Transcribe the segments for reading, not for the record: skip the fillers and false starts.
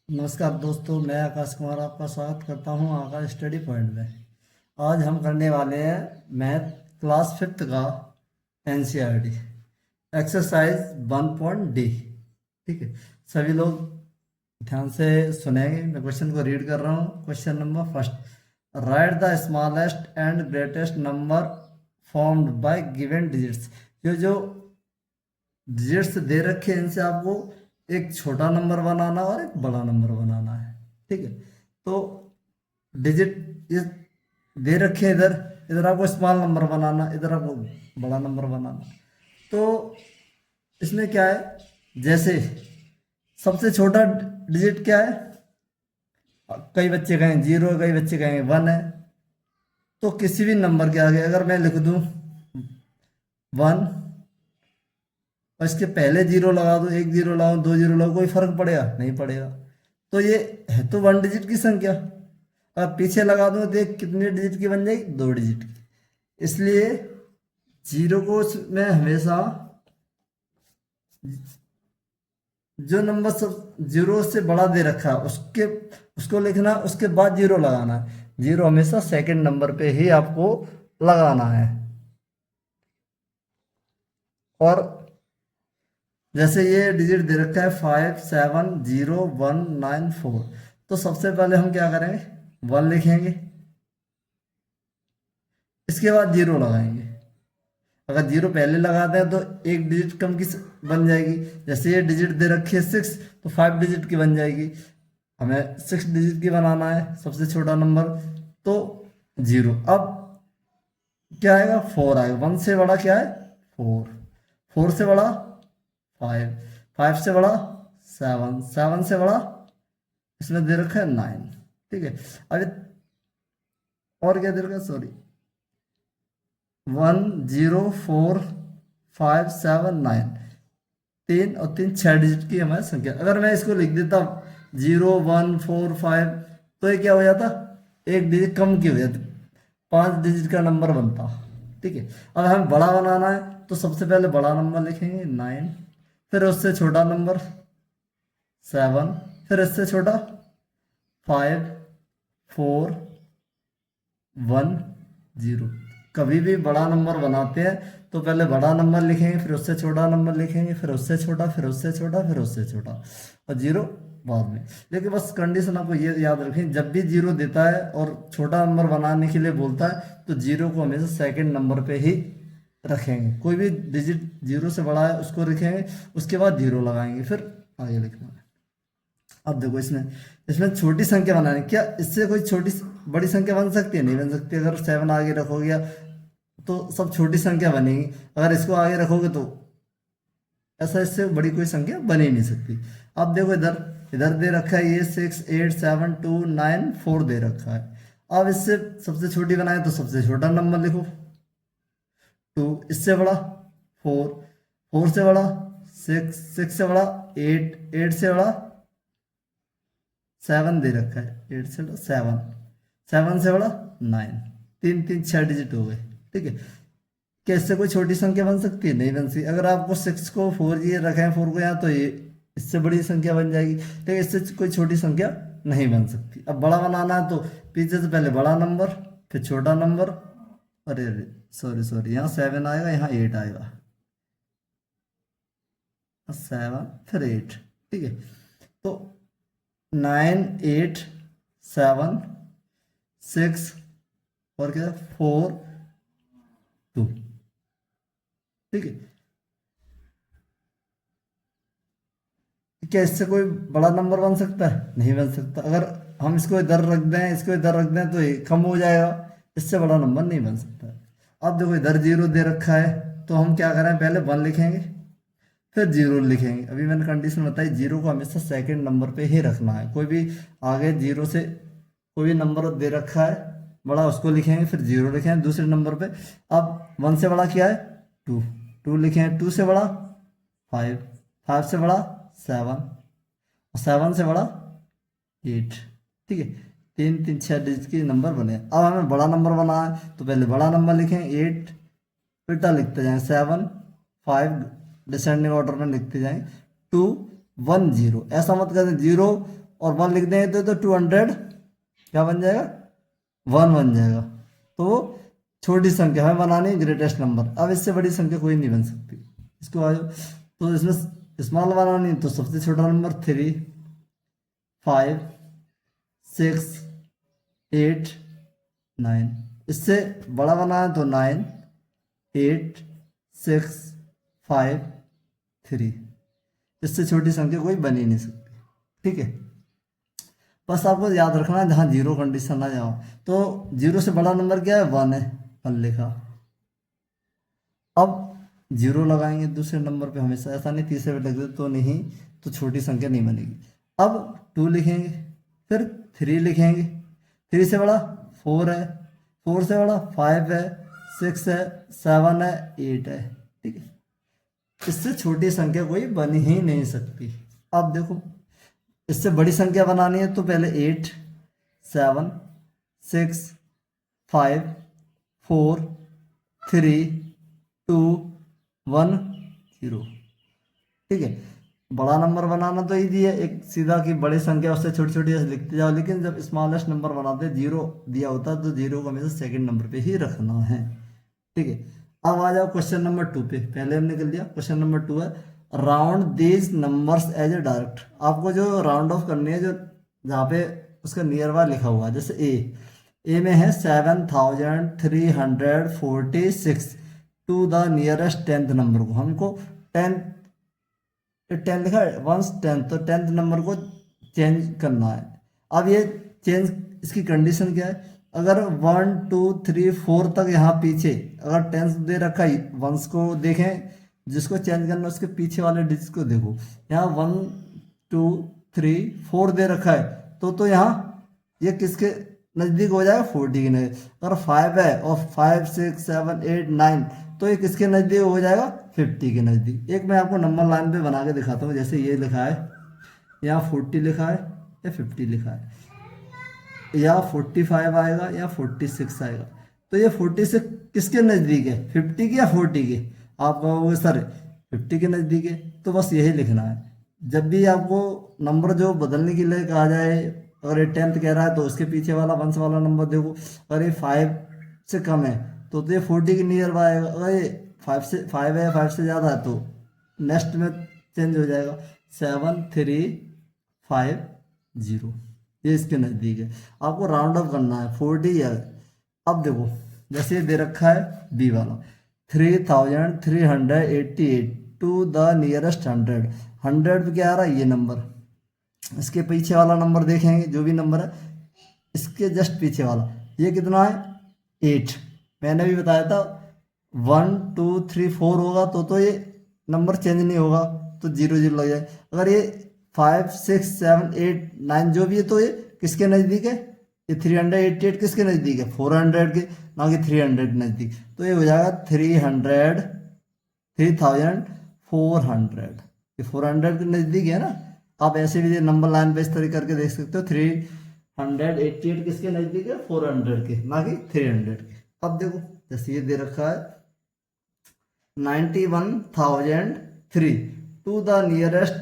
नमस्कार दोस्तों, मैं आकाश कुमार आपका स्वागत करता हूं आकाश स्टडी पॉइंट में। आज हम करने वाले हैं मैथ क्लास फिफ्थ का एनसीईआरटी एक्सरसाइज 1.D। ठीक है, सभी लोग ध्यान से सुनेंगे। मैं क्वेश्चन को रीड कर रहा हूं। Question number first, right the smallest and greatest number formed by given digits. ये जो डिजिट्स दे रखे हैं इनसे आपको एक छोटा नंबर बनाना और एक बड़ा नंबर बनाना है। ठीक है, तो डिजिट ये दे रखे हैं, इधर इधर आपको स्मॉल नंबर बनाना, इधर आपको बड़ा नंबर बनाना। तो इसमें क्या है, जैसे सबसे छोटा डिजिट क्या है, कई बच्चे कहें 0, कई बच्चे कहें 1 है। तो किसी भी नंबर के आगे अगर मैं लिख दूं 1 और इसके पहले 0 लगा दो, 1 0 लगाओ, 2 0 लगाओ, कोई फर्क पड़ेगा? नहीं पड़ेगा। तो ये है तो 1 डिजिट की संख्या। अब पीछे लगा दो तो कितने डिजिट की बन जाएगी? 2 डिजिट की। इसलिए 0 को मैं हमेशा जो नंबर सब 0 से बड़ा दे रखा है उसको लिखना, उसके बाद 0 लगाना है। 0 हमेशा सेकंड नंबर पे ही आपको लगाना है। और जैसे ये डिजिट दे रखा है 5 7 0 1 9 4, तो सबसे पहले हम क्या करेंगे, 1 लिखेंगे, इसके बाद 0 लगाएंगे। अगर 0 पहले लगाते हैं तो एक डिजिट कम की बन जाएगी। जैसे ये डिजिट दे रखी है 6, तो 5 डिजिट की बन जाएगी। हमें 6 डिजिट की बनाना है, सबसे छोटा नंबर, तो 0। अब क्या आएगा? 4 आएगा। 1 से बड़ा क्या है? 4। 4 से बड़ा 5। 5 से बड़ा 7। 7 से बड़ा इसमें दे रखा है 9। ठीक है, अब और क्या दे रखा है, सॉरी, 1 0 4 5 7 9, 3 और 3 6 डिजिट की हमारी संख्या। अगर मैं इसको लिख देता 0 1 4 5, तो ये क्या हो जाता? एक डिजिट कम की हो जाती, 5 डिजिट का नंबर बनता। ठीक है, अब हमें बड़ा बनाना है तो सबसे पहले बड़ा नंबर लिखेंगे 9, फिर उससे छोटा नंबर 7, फिर इससे छोटा 5 4 1 0। कभी भी बड़ा नंबर बनाते हैं तो पहले बड़ा नंबर लिखेंगे, फिर उससे छोटा नंबर लिखेंगे, फिर उससे छोटा, फिर उससे छोटा, फिर उससे छोटा, और 0 बाद में। लेकिन बस कंडीशन आपको ये याद रखें, जब भी 0 देता है और छोटा नंबर बनाने के लिए बोलता है तो 0 को हमेशा सेकंड नंबर पे ही रखेंगे। कोई भी डिजिट 0 से बड़ा है उसको रखेंगे, उसके बाद 0 लगाएंगे, फिर आगे लिखना है। अब देखो, इसमें इसमें छोटी संख्या बनानी, क्या इससे कोई छोटी बड़ी संख्या बन सकती है? नहीं बन सकती। अगर 7 आगे रखोगे तो सब छोटी संख्या बनेगी, अगर इसको आगे रखोगे तो ऐसा इससे बड़ी कोई संख्या बन ही नहीं सकती। अब देखो, इधर इधर दे रखा है ये 6 8 7 2 9 4 दे रखा है। अब इससे सबसे छोटी बनाए तो सबसे छोटा नंबर लिखो 2, इससे बड़ा 4, 4 से बड़ा 6, 6 से बड़ा 8, 8 से बड़ा 7 दे रखा है, 8 से बड़ा 7, 7 से बड़ा 9। 3 3 6 डिजिट हो गए। ठीक है, क्या इससे कोई छोटी संख्या बन सकती है? नहीं बन सकती। अगर आपको 6 को 4 ये रखे हैं, 4 को यहाँ, तो ये इससे बड़ी संख्या बन जाएगी, लेकिन इससे कोई छोटी संख्या नहीं बन सकती। अब बड़ा बनाना है तो पीछे से पहले बड़ा नंबर, फिर छोटा नंबर, अरे अरे सॉरी सॉरी, यहाँ 7 आएगा, यहाँ 8 आएगा, 7 फिर 8। ठीक है, तो 9 8 7 6 और क्या, 4 2। ठीक है, क्या इससे कोई बड़ा नंबर बन सकता है? नहीं बन सकता। अगर हम इसको इधर रख दें, इसको इधर रख दें, तो ये कम हो जाएगा, इससे बड़ा नंबर नहीं बन सकता। अब देखो, इधर 0 दे रखा है तो हम क्या करें, पहले 1 लिखेंगे, फिर 0 लिखेंगे। अभी मैंने कंडीशन बताई, 0 को हमेशा सेकंड नंबर पे ही रखना है। कोई भी आगे 0 से कोई भी नंबर दे रखा है बड़ा, उसको लिखेंगे, फिर 0 लिखेंगे दूसरे नंबर पे। अब 1 से बड़ा क्या है? 2, 2 लिखेंगे, 2 से बड़ा 5, 5 से बड़ा 7, और 7 से बड़ा 8। ठीक है, 3 3 6 डिजिट के नंबर बने। अब हमें बड़ा नंबर बनाना है तो पहले बड़ा नंबर लिखें 8, उल्टा लिखते जाएं 7 5, डिसेंडिंग ऑर्डर में लिखते जाएं 2 1 0। ऐसा मत करें 0 और 1 लिख देंगे तो 200 क्या बन जाएगा 1 बन जाएगा। तो छोटी संख्या हमें बनानी है ग्रेटेस्ट नंबर। अब इससे बड़ी संख्या कोई नहीं बन सकती। इसको आ जाओ, तो इसमें स्मॉल बनानी तो सबसे छोटा नंबर 3 5 6 8 9। इससे बड़ा बनाना है तो 9 8 6 5 3। इससे छोटी संख्या कोई बन ही नहीं सकती। ठीक है, बस आपको याद रखना है जहाँ जीरो कंडीशन ना जाओ। तो जीरो से बड़ा नंबर क्या है 1 है, 1 लिखा। अब जीरो लगाएंगे दूसरे नंबर पे हमेशा, ऐसा नहीं तीसरे पे लग दे तो नहीं, तो छोटी संख्या नहीं बनेगी। अब 2 लिखेंगे, फिर 3 लिखेंगे, 3 से बड़ा 4 है, 4 से बड़ा 5 है, 6 है, 7 है, 8 है। ठीक है, इससे छोटी संख्या कोई बन ही नहीं सकती। अब देखो इससे बड़ी संख्या बनानी है तो पहले 8 7 6 5 4 3 2 1 0। ठीक है, बड़ा नंबर बनाना तो ईजी है, एक सीधा कि बड़ी संख्या उससे छोटी छोटी ऐसे लिखते जाओ। लेकिन जब स्मॉलेस्ट नंबर बनाते हैं जीरो दिया होता है तो जीरो को हमेशा सेकंड नंबर पे ही रखना है। ठीक है, अब आ जाओ क्वेश्चन नंबर 2 पे। पहले हमने कर लिया, क्वेश्चन नंबर 2 है round these numbers as a direct. आपको जो राउंड ऑफ करनी है, जो जहाँ पे उसका नियर बाय लिखा हुआ है, जैसे ए में है 7346 to the nearest 10th number को हमको 10 लिखा है 1 10, तो 10th नंबर को चेंज करना है। अब ये चेंज इसकी कंडीशन क्या है, अगर 1 2 3 4 तक यहाँ पीछे अगर 10 दे रखा है, वंस को देखें, जिसको चेंज करना उसके पीछे वाले डिजिट को देखो। यहाँ 1 2 3 4 दे रखा है तो यहाँ ये किसके नज़दीक हो जाएगा 40 के नज़दीक। अगर 5 है और 5 6 7 8 9 तो ये किसके नज़दीक हो जाएगा 50 के नज़दीक। एक मैं आपको नंबर लाइन पे बना के दिखाता हूँ। जैसे ये लिखा है, यहाँ 40 लिखा है या 50 लिखा है, या 45 आएगा या 46 आएगा। तो ये 46 किसके नज़दीक है 50 के या 40 के? आप कहोगे सर 50 के नज़दीक है, तो बस यही लिखना है। जब भी आपको नंबर जो बदलने के लिए कहा जाए, अगर ये 10th कह रहा है तो उसके पीछे वाला वंस वाला नंबर देखो। अगर ये 5 से कम है तो ये 40 के नियर बाय आएगा। अगर ये 5 है 5 से ज़्यादा है तो नेक्स्ट में चेंज हो जाएगा 7 3 5 0। ये इसके नज़दीक है, आपको राउंड ऑफ करना है 40 या। अब देखो जैसे ये दे रखा है बी वाला 3388 टू द नियरेस्ट 100 पे क्या आ रहा है ये नंबर। इसके पीछे वाला नंबर देखेंगे, जो भी नंबर है इसके जस्ट पीछे वाला ये कितना है 8। मैंने भी बताया था 1 2 3 4 होगा तो ये नंबर चेंज नहीं होगा, तो 0 0 लग जाए। अगर ये 5 6 7 8 9 जो भी है तो ये किसके नज़दीक है, ये 388 किसके नज़दीक है 400 के, ना कि 300 के नज़दीक। तो ये हो जाएगा 3400। ये 400 के नज़दीक है ना। आप ऐसे भी नंबर लाइन पे इस तरह करके देख सकते हो 388 किसके नज़दीक है 400 के, ना कि 300 के। अब देखो जैसे ये दे रखा है 91,003 टू द नियरेस्ट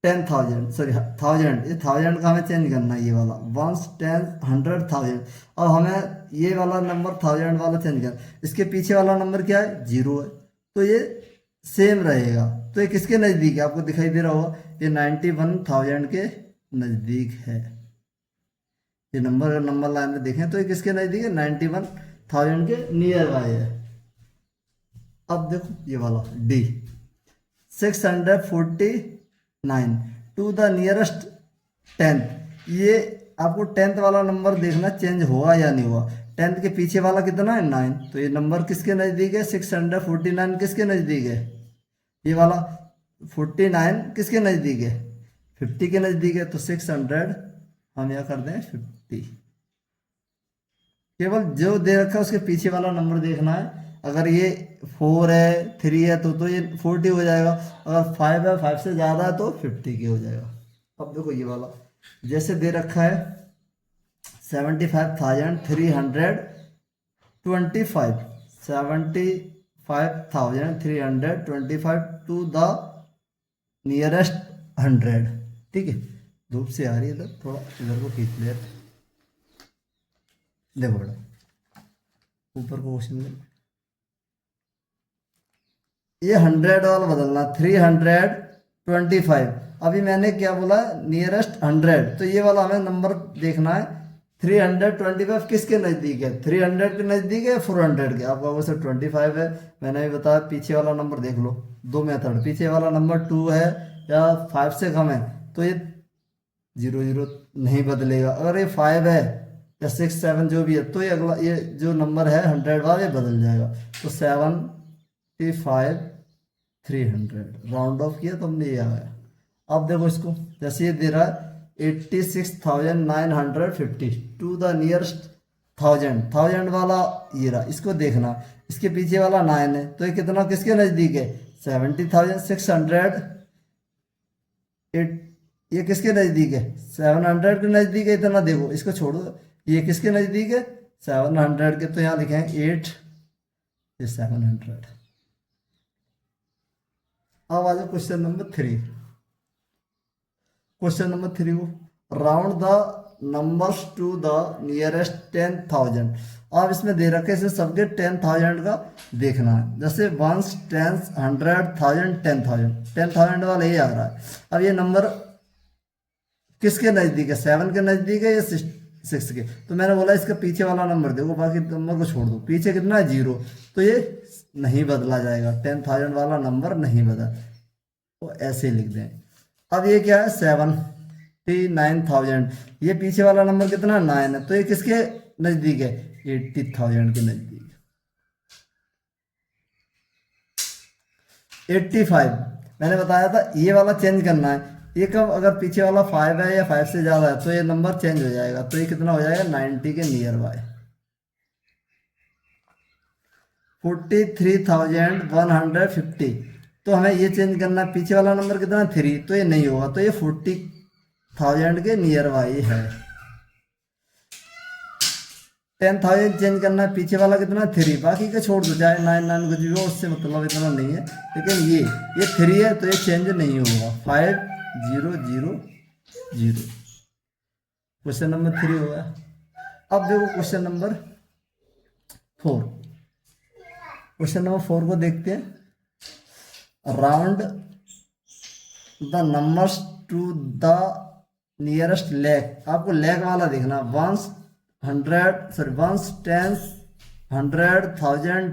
10,000 सॉरी 1000। ये 1000 का हमें चेंज करना है, ये वाला 1 10 100 1000। अब हमें ये वाला नंबर 1000 वाला चेंज करना। इसके पीछे वाला नंबर क्या है 0 है, तो ये सेम रहेगा। तो ये किसके नज़दीक है आपको दिखाई दे रहा होगा, ये 91,000 के नज़दीक है। ये नंबर अगर नंबर लाइन में देखें तो ये किसके नज़दीक है 91,000 के नियर बाय है। अब देखो ये वाला D 649 to the nearest 10th। ये आपको 10th वाला नंबर देखना चेंज हुआ या नहीं हुआ। 10th के पीछे वाला कितना है 9, तो ये नंबर किसके नज़दीक है 649 किसके नज़दीक है, ये वाला 49 किसके नज़दीक है 50 के नज़दीक है। तो 600 हम यहाँ कर दें 50। केवल जो दे रखा है उसके पीछे वाला नंबर देखना है। अगर ये 4 है 3 है तो ये 40 हो जाएगा। अगर 5 है 5 से ज़्यादा है तो 50 के हो जाएगा। अब देखो ये वाला जैसे दे रखा है 75,325 75,325 टू द नियरेस्ट 100। ठीक है, धूप से आ रही है, इधर थोड़ा इधर को खींच ले, देखो बेटा ऊपर को क्वेश्चन में ये 100 वाला बदलना, 325। अभी मैंने क्या बोला, नियरेस्ट 100, तो ये वाला हमें नंबर देखना है 325 किसके नज़दीक है, 300 के नज़दीक है 400 के। आपका क्वेश्चन 25 है, मैंने भी बताया पीछे वाला नंबर देख लो, दो मेथड, पीछे वाला नंबर 2 है या 5 से कम है तो ये 00 नहीं बदलेगा, अगर ये 5 है या 6 7 जो भी है तो ये अगला ये जो नंबर है 100 वाला ये बदल जाएगा। तो 75 300 राउंड ऑफ किया तो हमने ये आ गया। अब देखो इसको, जैसे ये दे रहा है 86,950 टू द नियरेस्ट 1000 वाला ये रहा, इसको देखना, इसके पीछे वाला 9 है तो ये कितना किसके नज़दीक है, 70,600। ये किसके नज़दीक है, 700 के नज़दीक है, इतना देखो, इसको छोड़ो, ये किसके नज़दीक है 700 के, तो यहाँ लिखेंगे 8 ये 700। अब आ जाओ क्वेश्चन नंबर 3। क्वेश्चन नंबर 3 को round the numbers to the nearest 10,000। अब इसमें दे रखे इसे सबके 10,000 का देखना है, जैसे 1 10 100 1000 10,000 वाला ये आ रहा है। अब ये नंबर किसके नज़दीक है, 7 के नज़दीक है या 6 के, तो मैंने बोला इसका पीछे वाला नंबर देखो, बाकी नंबर को छोड़ दो, पीछे कितना है 0, तो ये नहीं बदला जाएगा, 10,000 वाला नंबर नहीं बदला, तो ऐसे लिख दें। अब ये क्या है 79,000, ये पीछे वाला नंबर कितना 9 है, तो ये किसके नज़दीक है 80,000 के नज़दीक। 85 मैंने बताया था ये वाला चेंज करना है, ये कब, अगर पीछे वाला 5 है या 5 से ज़्यादा है तो ये नंबर चेंज हो जाएगा, तो ये कितना हो जाएगा 90 के नियर बाय। 43,150, तो हमें ये चेंज करना है, पीछे वाला नंबर कितना 3, तो ये नहीं होगा, तो ये 40,000 के नियर बाई है। 10,000 चेंज करना है, पीछे वाला कितना 3, बाकी का छोड़ दो, चाहे 9 9 कुछ भी हो, उससे मतलब इतना नहीं है, लेकिन ये 3 है तो ये चेंज नहीं होगा, 5000। क्वेश्चन नंबर 3 हो गया। अब देखो क्वेश्चन नंबर 4। क्वेश्चन नंबर 4 को देखते हैं, round the numbers to the nearest lakh. आपको लैक वाला देखना, 1 10 100 1000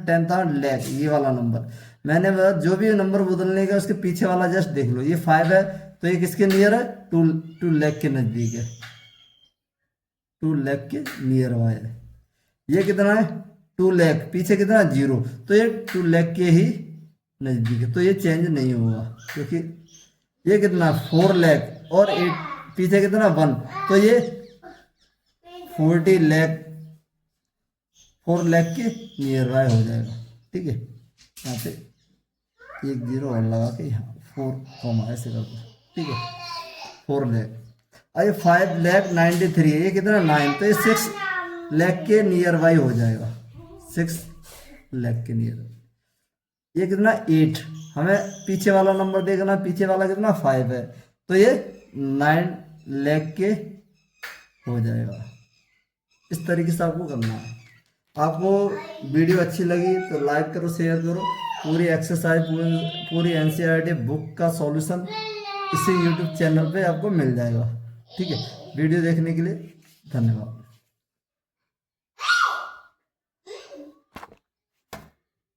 10,000 लैक, ये वाला नंबर मैंने जो भी नंबर बदलने का उसके पीछे वाला जस्ट देख लो, ये 5 है तो ये किसके नियर है 2 लाख के नज़दीक है, 2 लाख के नियर वाला है। ये कितना है 2 लाख, पीछे कितना 0, तो ये 2 लाख के ही नज़दीक है, तो ये चेंज नहीं होगा, क्योंकि ये कितना 4 लाख और 8 पीछे कितना 1, तो ये 4 लाख के नियर बाय हो जाएगा। ठीक है, यहाँ पे 1 0 और लगा के यहाँ 4 ऐसे कर दो। ठीक है, 4 लाख। अरे 5,93,000 है, ये कितना 9, तो ये 6 लाख के नियर बाई हो जाएगा, 6 लाख के नियर। ये कितना 8, हमें पीछे वाला नंबर देखना, पीछे वाला कितना 5 है, तो ये 9 लाख के हो जाएगा। इस तरीके से आपको करना है। आपको वीडियो अच्छी लगी तो लाइक करो, शेयर करो। पूरी एक्सरसाइज पूरी NCERT बुक का सॉल्यूशन इसी YouTube चैनल पे आपको मिल जाएगा। ठीक है, वीडियो देखने के लिए धन्यवाद।